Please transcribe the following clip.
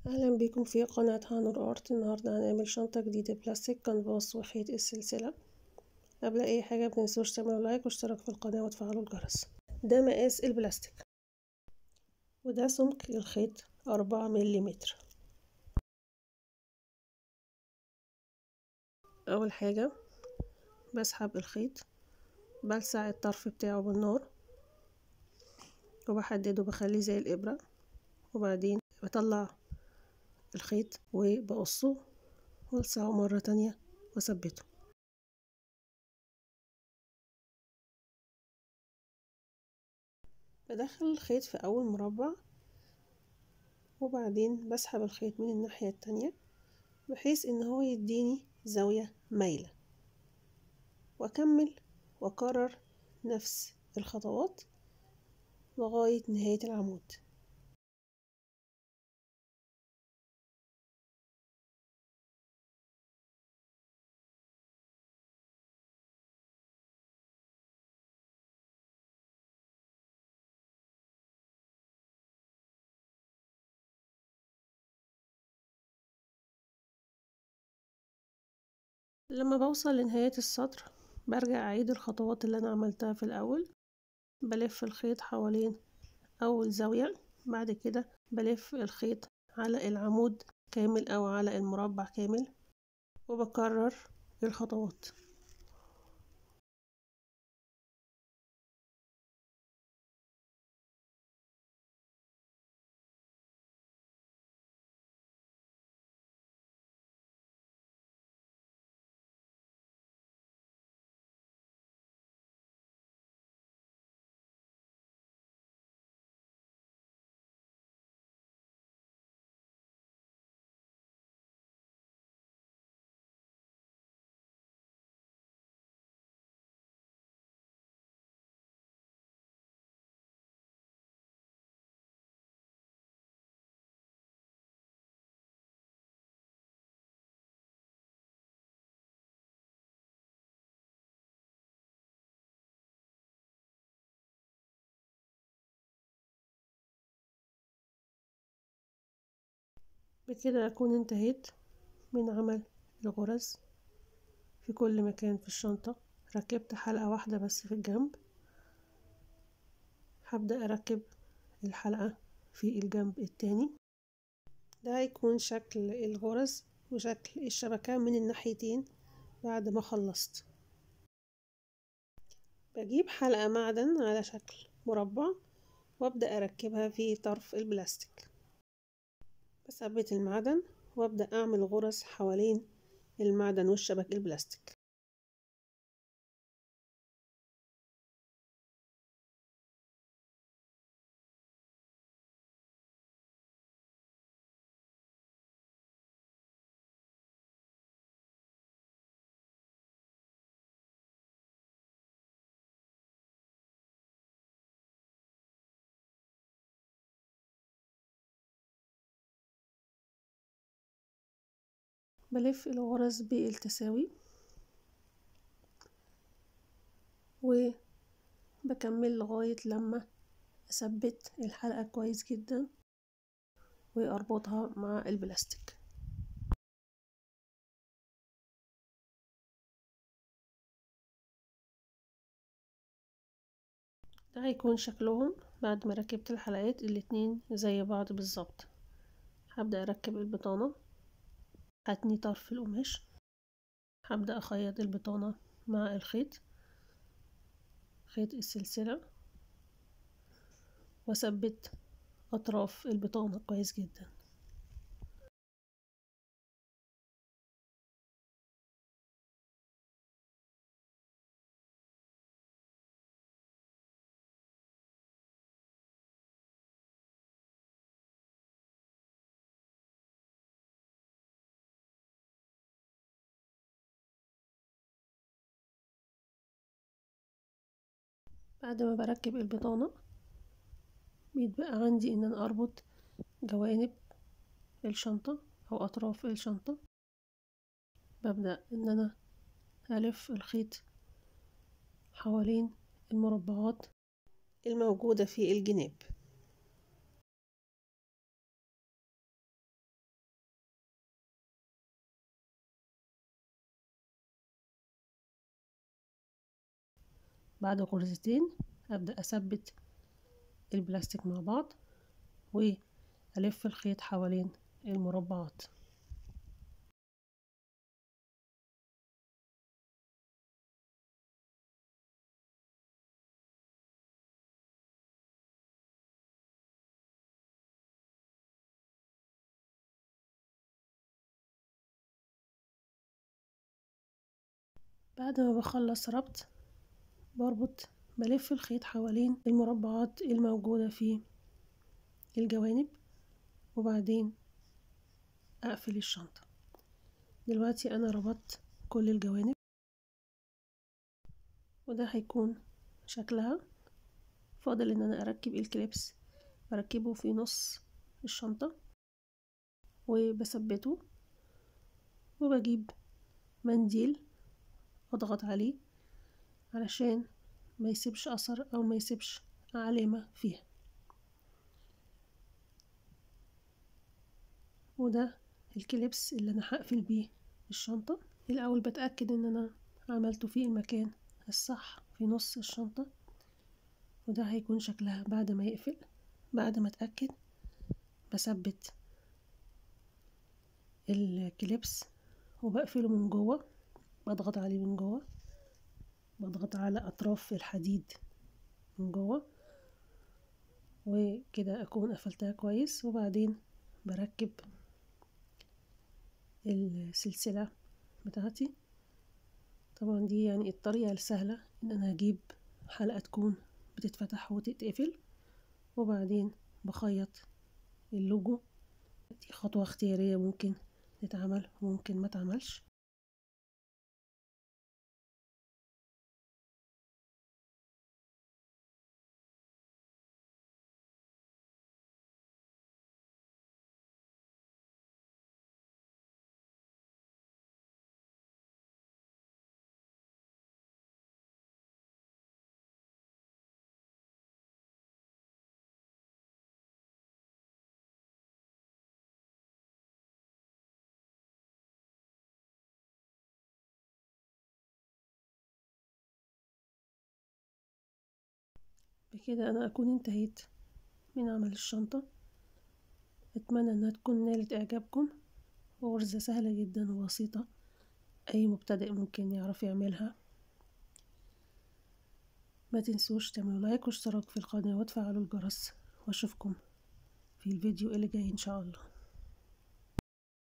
اهلا بيكم في قناة هانور ارت. النهاردة هنعمل شنطة جديدة بلاستيك كانفاس وخيط السلسلة. قبل اي حاجة متنسوش تعملوا لايك واشتراك في القناة وتفعلوا الجرس. ده مقاس البلاستيك وده سمك الخيط 4 ملم. اول حاجة بسحب الخيط، بلسع الطرف بتاعه بالنار وبحدده بخليه زي الابرة، وبعدين بطلع الخيط وبقصه والسعه مرة تانية واثبته. بدخل الخيط في اول مربع وبعدين بسحب الخيط من الناحية التانية بحيث ان هو يديني زاوية مايلة، واكمل واكرر نفس الخطوات لغاية نهاية العمود. لما بوصل لنهاية السطر برجع اعيد الخطوات اللي انا عملتها في الاول. بلف الخيط حوالين اول زاوية، بعد كده بلف الخيط على العمود كامل او على المربع كامل وبكرر الخطوات. بكده اكون انتهيت من عمل الغرز في كل مكان في الشنطة. ركبت حلقة واحدة بس في الجنب، هبدأ أركب الحلقة في الجنب التاني. ده هيكون شكل الغرز وشكل الشبكة من الناحيتين. بعد ما خلصت بجيب حلقة معدن على شكل مربع وابدأ أركبها في طرف البلاستيك. بثبت المعدن وابدأ أعمل غرز حوالين المعدن والشبك البلاستيك. بلف الغرز بالتساوي وبكمل لغاية لما أثبت الحلقة كويس جدا وأربطها مع البلاستيك. ده هيكون شكلهم بعد ما ركبت الحلقات الاتنين زي بعض بالظبط. هبدأ أركب البطانة، هتني طرف القماش، هبدأ أخيط البطانة مع خيط السلسلة وأثبت أطراف البطانة كويس جدا. بعد ما بركب البطانة بيتبقى عندي ان انا اربط جوانب الشنطة او اطراف الشنطة. ببدأ ان انا الف الخيط حوالين المربعات الموجودة في الجناب. بعد غرزتين أبدأ أثبت البلاستيك مع بعض وألف الخيط حوالين المربعات. بعد ما بخلص ربط بلف الخيط حوالين المربعات الموجودة في الجوانب وبعدين أقفل الشنطة. دلوقتي أنا ربطت كل الجوانب وده هيكون شكلها. فاضل ان انا اركب الكليبس، بركبه في نص الشنطة وبثبته وبجيب منديل اضغط عليه علشان ما يسيبش اثر او ما يسيبش علامة فيها. وده الكليبس اللي انا هقفل بيه الشنطة. الاول بتأكد ان انا عملته في المكان الصح في نص الشنطة، وده هيكون شكلها بعد ما يقفل. بعد ما اتأكد بثبت الكليبس وبقفله من جوه، بضغط عليه من جوه، بضغط على اطراف الحديد من جوه وكده اكون قفلتها كويس. وبعدين بركب السلسلة بتاعتي. طبعا دي يعني الطريقة السهلة ان انا اجيب حلقة تكون بتتفتح وتتقفل، وبعدين بخيط اللوجو. دي خطوة اختيارية، ممكن تتعمل وممكن ما تعملش. بكده انا اكون انتهيت من عمل الشنطة. اتمنى انها تكون نالت اعجابكم، غرزة سهلة جدا وبسيطة، اي مبتدئ ممكن يعرف يعملها. ما تنسوش تعملوا لايك واشتراك في القناة وتفعلوا الجرس، واشوفكم في الفيديو اللي جاي ان شاء الله.